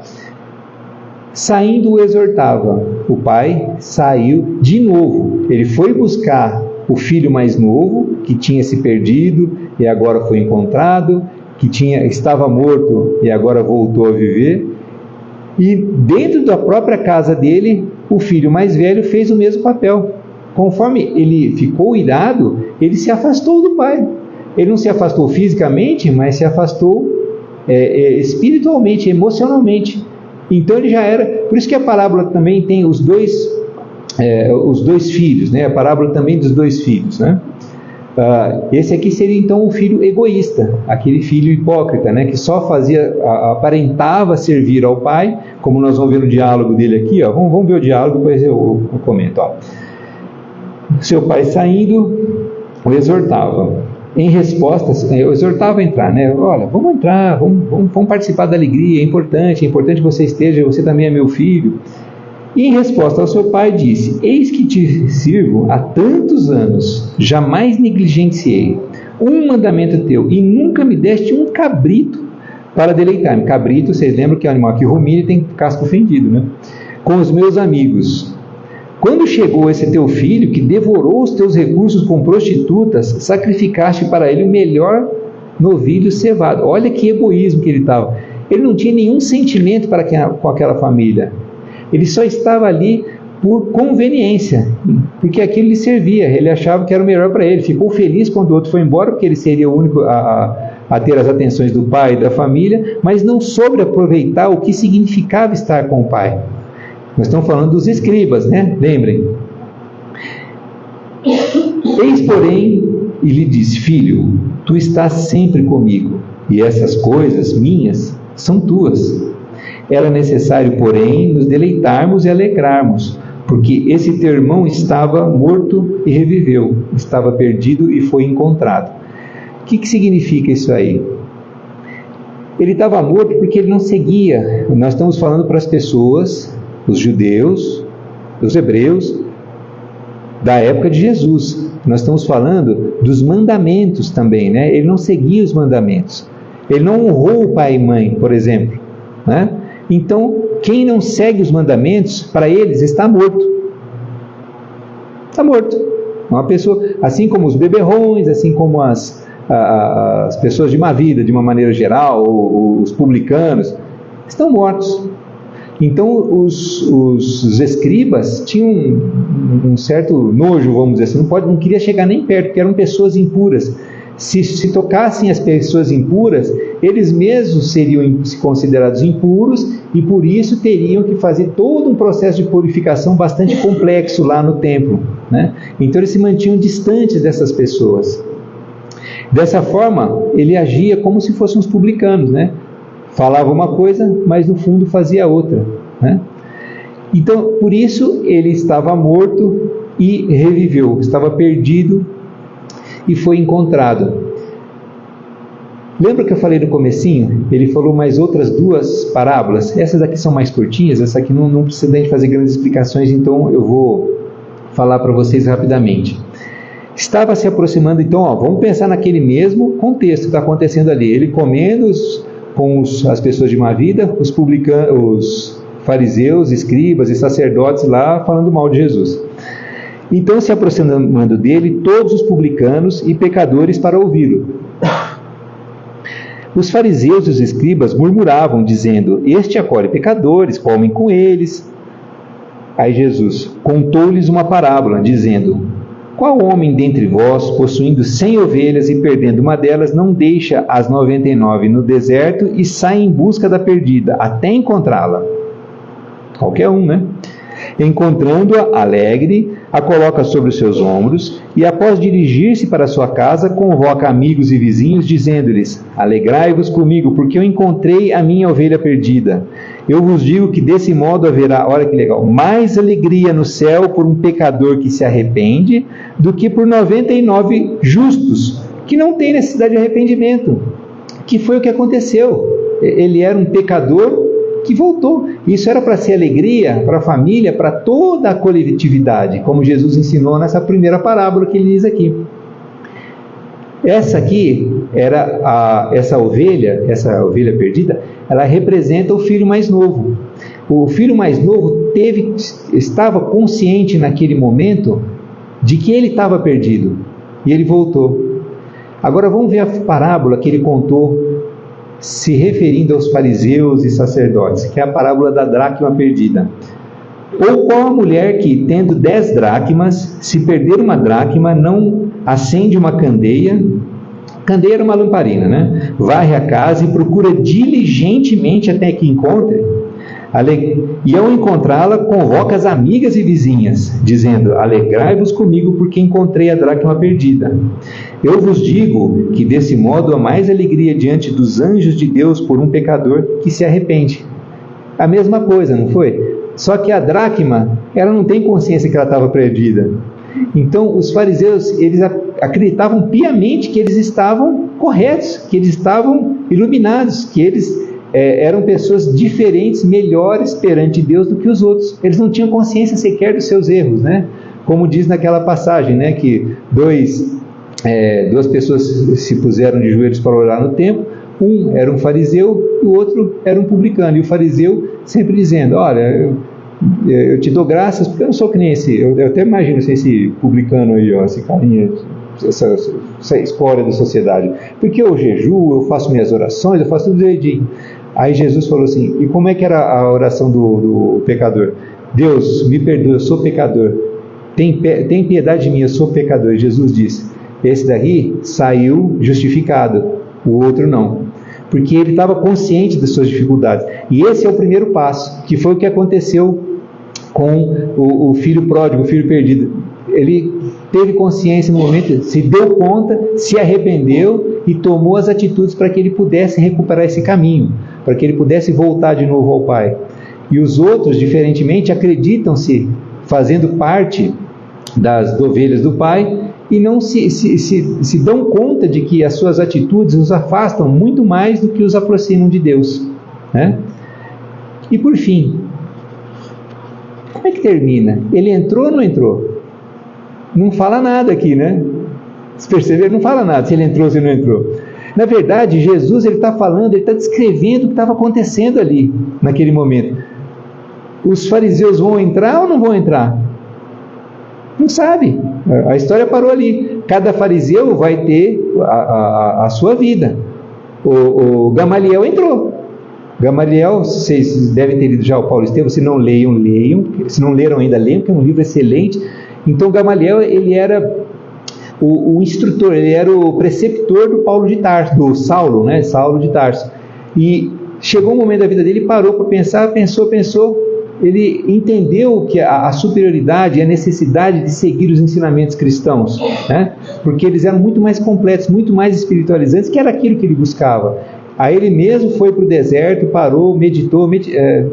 Saindo o exortava. O pai saiu de novo. Ele foi buscar o filho mais novo, que tinha se perdido e agora foi encontrado, que estava morto e agora voltou a viver. E dentro da própria casa dele, o filho mais velho fez o mesmo papel. Conforme ele ficou irado, ele se afastou do pai. Ele não se afastou fisicamente, mas se afastou espiritualmente, emocionalmente. Então ele já era... Por isso que a parábola também tem os dois filhos, né? A parábola também dos dois filhos, né? Esse aqui seria então o filho egoísta, aquele filho hipócrita, né? Que só aparentava servir ao pai, como nós vamos ver no diálogo dele aqui, ó. Vamos ver o diálogo, depois eu comento, ó. Seu pai saindo, o exortava. Em resposta, eu exortava a entrar, né? Olha, vamos entrar, vamos participar da alegria, é importante que você esteja, você também é meu filho. E em resposta ao seu pai disse: eis que te sirvo há tantos anos, jamais negligenciei um mandamento teu, e nunca me deste um cabrito para deleitar-me. Cabrito, vocês lembram que é um animal que rumina e tem casco fendido, né? Com os meus amigos. Quando chegou esse teu filho, que devorou os teus recursos com prostitutas, sacrificaste para ele o melhor novilho cevado. Olha que egoísmo que ele estava. Ele não tinha nenhum sentimento com aquela família. Ele só estava ali por conveniência, porque aquilo lhe servia. Ele achava que era o melhor para ele. Ficou feliz quando o outro foi embora, porque ele seria o único a ter as atenções do pai e da família, mas não soube aproveitar o que significava estar com o pai. Nós estamos falando dos escribas, né? Lembrem. Eis, porém, e lhe disse: filho, tu estás sempre comigo, e essas coisas minhas são tuas. Era necessário, porém, nos deleitarmos e alegrarmos, porque esse teu irmão estava morto e reviveu, estava perdido e foi encontrado. O que significa isso aí? Ele estava morto porque ele não seguia. Nós estamos falando para as pessoas, os judeus, os hebreus, da época de Jesus. Nós estamos falando dos mandamentos também, né? Ele não seguia os mandamentos. Ele não honrou o pai e mãe, por exemplo, né? Então, quem não segue os mandamentos, para eles, está morto. Está morto. Uma pessoa, assim como os beberrões, assim como as pessoas de má vida, de uma maneira geral, os publicanos, estão mortos. Então os escribas tinham um certo nojo, vamos dizer assim, não queria chegar nem perto, porque eram pessoas impuras. Se tocassem as pessoas impuras, eles mesmos seriam considerados impuros e por isso teriam que fazer todo um processo de purificação bastante complexo lá no templo, né? Então eles se mantinham distantes dessas pessoas. Dessa forma, ele agia como se fossem os publicanos, né? Falava uma coisa, mas no fundo fazia outra, né? Então, por isso, ele estava morto e reviveu, estava perdido e foi encontrado. Lembra que eu falei no comecinho? Ele falou mais outras duas parábolas. Essas aqui são mais curtinhas, essa aqui não precisa de fazer grandes explicações, então eu vou falar para vocês rapidamente. Estava se aproximando, então, vamos pensar naquele mesmo contexto que está acontecendo ali. Ele comendo com as pessoas de má vida, os fariseus, escribas e sacerdotes lá falando mal de Jesus. Então, se aproximando dele, todos os publicanos e pecadores para ouvi-lo. Os fariseus e os escribas murmuravam, dizendo: este acolhe pecadores, comem com eles. Aí Jesus contou-lhes uma parábola, dizendo: qual homem dentre vós, possuindo 100 ovelhas e perdendo uma delas, não deixa as 99 no deserto e sai em busca da perdida, até encontrá-la? Qualquer um, né? Encontrando-a, alegre, a coloca sobre os seus ombros e, após dirigir-se para sua casa, convoca amigos e vizinhos, dizendo-lhes: alegrai-vos comigo, porque eu encontrei a minha ovelha perdida. Eu vos digo que desse modo haverá, olha que legal, mais alegria no céu por um pecador que se arrepende do que por 99 justos que não têm necessidade de arrependimento. Que foi o que aconteceu. Ele era um pecador que voltou. Isso era para ser alegria para a família, para toda a coletividade, como Jesus ensinou nessa primeira parábola que ele diz aqui. Essa aqui era essa ovelha perdida, ela representa o filho mais novo. O filho mais novo estava consciente naquele momento de que ele estava perdido e ele voltou. Agora vamos ver a parábola que ele contou se referindo aos fariseus e sacerdotes, que é a parábola da dracma perdida. Ou qual a mulher que, tendo 10 dracmas, se perder uma dracma, não acende uma candeia? Candeia era uma lamparina, né? Varre a casa e procura diligentemente até que encontre. E ao encontrá-la, convoca as amigas e vizinhas, dizendo: alegrai-vos comigo, porque encontrei a dracma perdida. Eu vos digo que desse modo há mais alegria diante dos anjos de Deus por um pecador que se arrepende. A mesma coisa, não foi? Só que a dracma, ela não tem consciência que ela estava perdida. Então, os fariseus, eles acreditavam piamente que eles estavam corretos, que eles estavam iluminados, que eles eram pessoas diferentes, melhores perante Deus do que os outros. Eles não tinham consciência sequer dos seus erros, né? Como diz naquela passagem, né? Que duas pessoas se puseram de joelhos para orar no templo. Um era um fariseu e o outro era um publicano. E o fariseu sempre dizendo: olha, eu te dou graças porque eu não sou que nem esse. Eu até imagino esse publicano aí, ó, esse carinha, essa escória da sociedade. Porque eu jejuo, eu faço minhas orações, eu faço tudo direitinho. Aí Jesus falou assim: e como é que era a oração do pecador? Deus, me perdoa, eu sou pecador. Tem piedade de mim, eu sou pecador. Jesus disse: esse daí saiu justificado, o outro não. Porque ele estava consciente das suas dificuldades. E esse é o primeiro passo, que foi o que aconteceu com o filho pródigo, o filho perdido. Ele teve consciência no momento, se deu conta, se arrependeu e tomou as atitudes para que ele pudesse recuperar esse caminho, para que ele pudesse voltar de novo ao Pai. E os outros, diferentemente, acreditam-se fazendo parte das ovelhas do Pai e não se dão conta de que as suas atitudes os afastam muito mais do que os aproximam de Deus, né? E por fim, como é que termina? Ele entrou ou não entrou? Não fala nada aqui, né? Vocês perceberam? Não fala nada se ele entrou ou se não entrou. Na verdade, Jesus está falando, ele está descrevendo o que estava acontecendo ali, naquele momento. Os fariseus vão entrar ou não vão entrar? Não sabe. A história parou ali. Cada fariseu vai ter a sua vida. O Gamaliel entrou. Gamaliel, vocês devem ter lido já o Paulo Estevão. Se não leiam. Se não leram ainda, leiam, porque é um livro excelente. Então Gamaliel, ele era o instrutor, ele era o preceptor do Paulo de Tarso, do Saulo, né? Saulo de Tarso. E chegou um momento da vida dele, parou para pensar, pensou. Ele entendeu que a superioridade e a necessidade de seguir os ensinamentos cristãos, né? Porque eles eram muito mais completos, muito mais espiritualizantes, que era aquilo que ele buscava. Aí ele mesmo foi para o deserto, parou, meditou.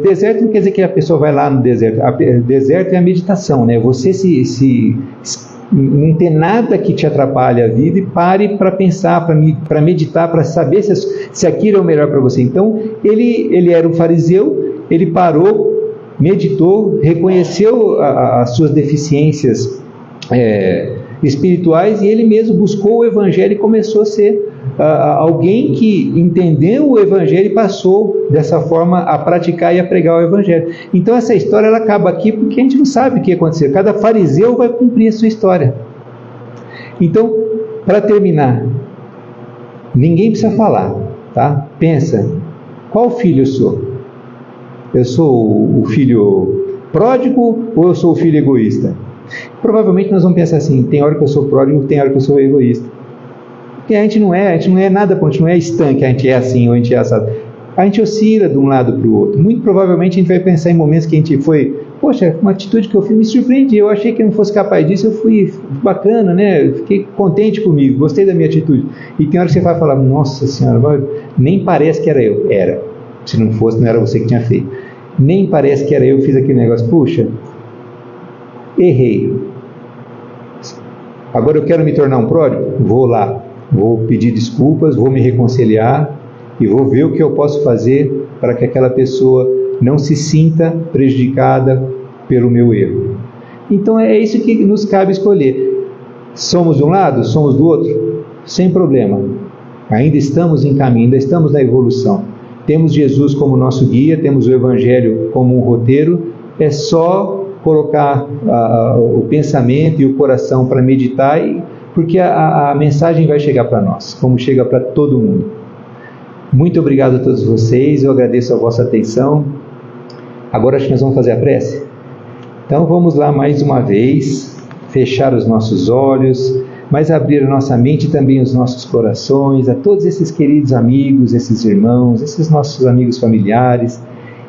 Deserto não quer dizer que a pessoa vai lá no deserto. Deserto é a meditação, né? Você não tem nada que te atrapalhe a vida e pare para pensar, para meditar, para saber se aquilo é o melhor para você. Então, ele era um fariseu, ele parou, meditou, reconheceu as suas deficiências espirituais, e ele mesmo buscou o Evangelho e começou a ser alguém que entendeu o Evangelho e passou dessa forma a praticar e a pregar o Evangelho. Então essa história ela acaba aqui porque a gente não sabe o que aconteceu. Cada fariseu vai cumprir a sua história. Então, para terminar, ninguém precisa falar, tá? Pensa, qual filho eu sou? Eu sou o filho pródigo ou eu sou o filho egoísta? Provavelmente nós vamos pensar assim, tem hora que eu sou pródigo, tem hora que eu sou egoísta. Porque a gente não é nada, a gente não é estanque, a gente é assim ou a gente é assado. A gente oscila de um lado para o outro. Muito provavelmente a gente vai pensar em momentos que a gente foi, poxa, uma atitude que eu fiz me surpreendi, eu achei que eu não fosse capaz disso, eu fui bacana, né? Eu fiquei contente comigo, gostei da minha atitude. E tem hora que você vai falar, nossa senhora, nem parece que era eu. Era. Se não fosse, não era você que tinha feito. Nem parece que era eu que fiz aquele negócio. Puxa, errei. Agora eu quero me tornar um pródigo? Vou lá, vou pedir desculpas, vou me reconciliar e vou ver o que eu posso fazer para que aquela pessoa não se sinta prejudicada pelo meu erro. Então é isso que nos cabe escolher. Somos de um lado, somos do outro? Sem problema. Ainda estamos em caminho, ainda estamos na evolução. Temos Jesus como nosso guia, temos o Evangelho como um roteiro. É só colocar o pensamento e o coração para meditar, porque a mensagem vai chegar para nós, como chega para todo mundo. Muito obrigado a todos vocês, eu agradeço a vossa atenção. Agora acho que nós vamos fazer a prece. Então vamos lá mais uma vez, fechar os nossos olhos, mas abrir a nossa mente e também os nossos corações a todos esses queridos amigos, esses irmãos, esses nossos amigos familiares,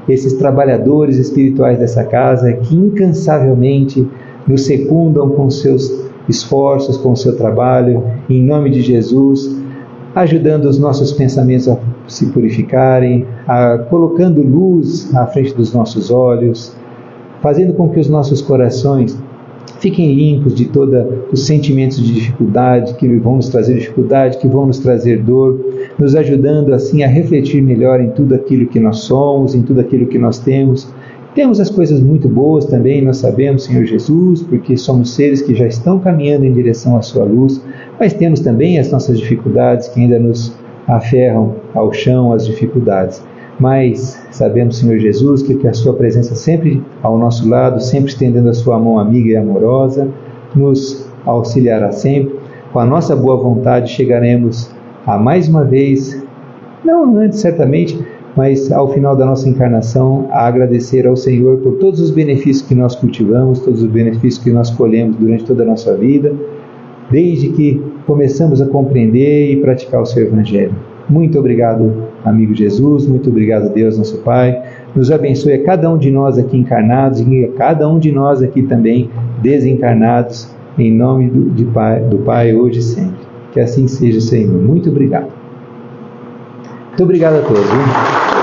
esses trabalhadores espirituais dessa casa que incansavelmente nos secundam com seus esforços, com o seu trabalho, em nome de Jesus, ajudando os nossos pensamentos a se purificarem, colocando luz à frente dos nossos olhos, fazendo com que os nossos corações fiquem limpos de todos os sentimentos de dificuldade, que vão nos trazer dificuldade, que vão nos trazer dor, nos ajudando assim a refletir melhor em tudo aquilo que nós somos, em tudo aquilo que nós temos. Temos as coisas muito boas também, nós sabemos, Senhor Jesus, porque somos seres que já estão caminhando em direção à sua luz, mas temos também as nossas dificuldades que ainda nos aferram ao chão, as dificuldades. Mas sabemos, Senhor Jesus, que a sua presença sempre ao nosso lado, sempre estendendo a sua mão amiga e amorosa, nos auxiliará sempre. Com a nossa boa vontade chegaremos a mais uma vez, não antes certamente, mas ao final da nossa encarnação, a agradecer ao Senhor por todos os benefícios que nós cultivamos, todos os benefícios que nós colhemos durante toda a nossa vida, desde que começamos a compreender e praticar o seu Evangelho. Muito obrigado, amigo Jesus, muito obrigado, Deus, nosso Pai. Nos abençoe a cada um de nós aqui encarnados e a cada um de nós aqui também desencarnados, em nome do Pai, hoje e sempre. Que assim seja, Senhor. Muito obrigado. Muito obrigado a todos. Viu?